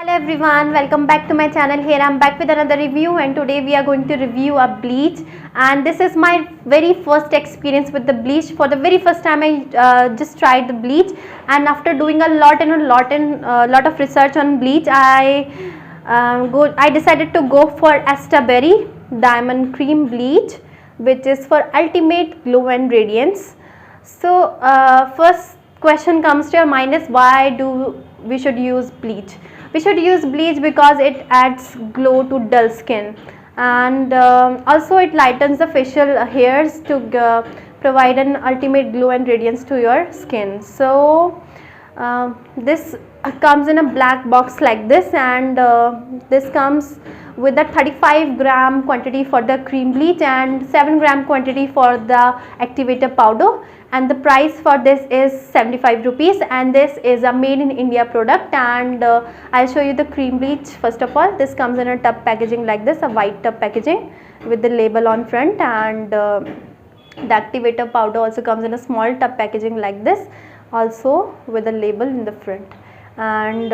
Hello everyone, welcome back to my channel. Here I'm back with another review, and today we are going to review a bleach, and this is my very first experience with the bleach. For the very first time I just tried the bleach, and after doing a lot of research on bleach, I decided to go for Esta Berry Diamond Cream Bleach, which is for ultimate glow and radiance. So first question comes to your mind is, why do we should use bleach? We should use bleach because it adds glow to dull skin, and also it lightens the facial hairs to provide an ultimate glow and radiance to your skin. So this comes in a black box like this, and this comes with a 35-gram quantity for the cream bleach and 7-gram quantity for the activator powder, and the price for this is 75 rupees, and this is a made in India product. And I'll show you the cream bleach. First of all, this comes in a tub packaging like this, a white tub packaging with the label on front, and the activator powder also comes in a small tub packaging like this, also with a label in the front. And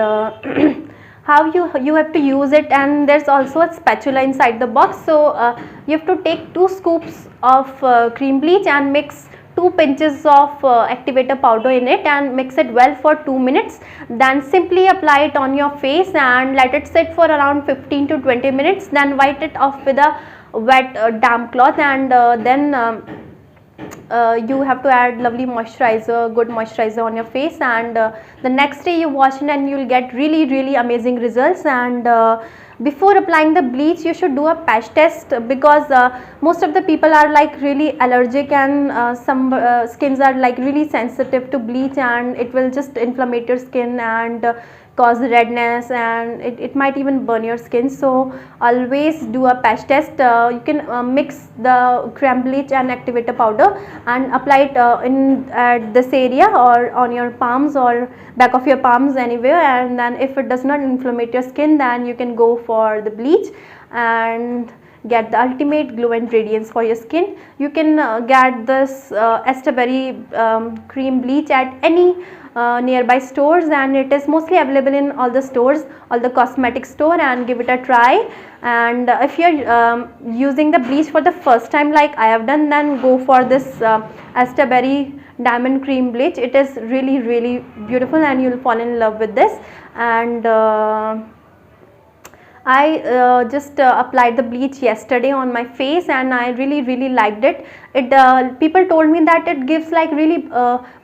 how you have to use it, and there's also a spatula inside the box. So you have to take 2 scoops of cream bleach and mix 2 pinches of activator powder in it, and mix it well for 2 minutes. Then simply apply it on your face and let it sit for around 15 to 20 minutes. Then wipe it off with a wet damp cloth, and then you have to add lovely moisturizer, good moisturizer on your face, and the next day you wash it and you will get really amazing results. And before applying the bleach, you should do a patch test, because most of the people are like really allergic, and some skins are like really sensitive to bleach, and it will just inflammate your skin and cause redness, and it might even burn your skin. So always do a patch test. You can mix the creme bleach and activator powder and apply it in at this area or on your palms or back of your palms, anywhere, and then if it does not inflammate your skin, then you can go for the bleach and get the ultimate glow and radiance for your skin. You can get this Esta Berry cream bleach at any nearby stores, and it is mostly available in all the stores, all the cosmetic store, and give it a try. And if you are using the bleach for the first time like I have done, then go for this Esta Berry Diamond Cream Bleach. It is really beautiful, and you will fall in love with this. And I just applied the bleach yesterday on my face, and I really liked it. People told me that it gives like really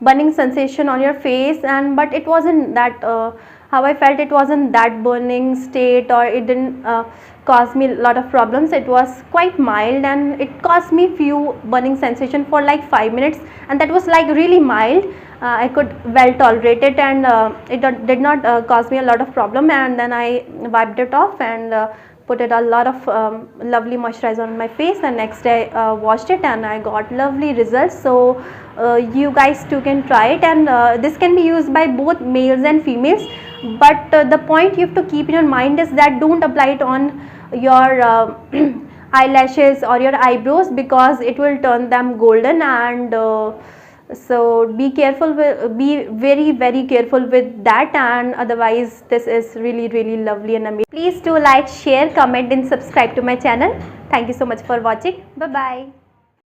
burning sensation on your face, and but it wasn't that how I felt. It wasn't that burning state, or it didn't cause me a lot of problems. It was quite mild, and it caused me few burning sensation for like 5 minutes, and that was like really mild. I could well tolerate it, and it did not cause me a lot of problem. And then I wiped it off and put it a lot of lovely moisturizer on my face, and next day washed it, and I got lovely results. So you guys too can try it, and this can be used by both males and females. But the point you have to keep in your mind is that don't apply it on your eyelashes or your eyebrows, because it will turn them golden. And so be careful with, be very careful with that, and otherwise this is really lovely and amazing. Please do like, share, comment and subscribe to my channel. Thank you so much for watching. Bye bye.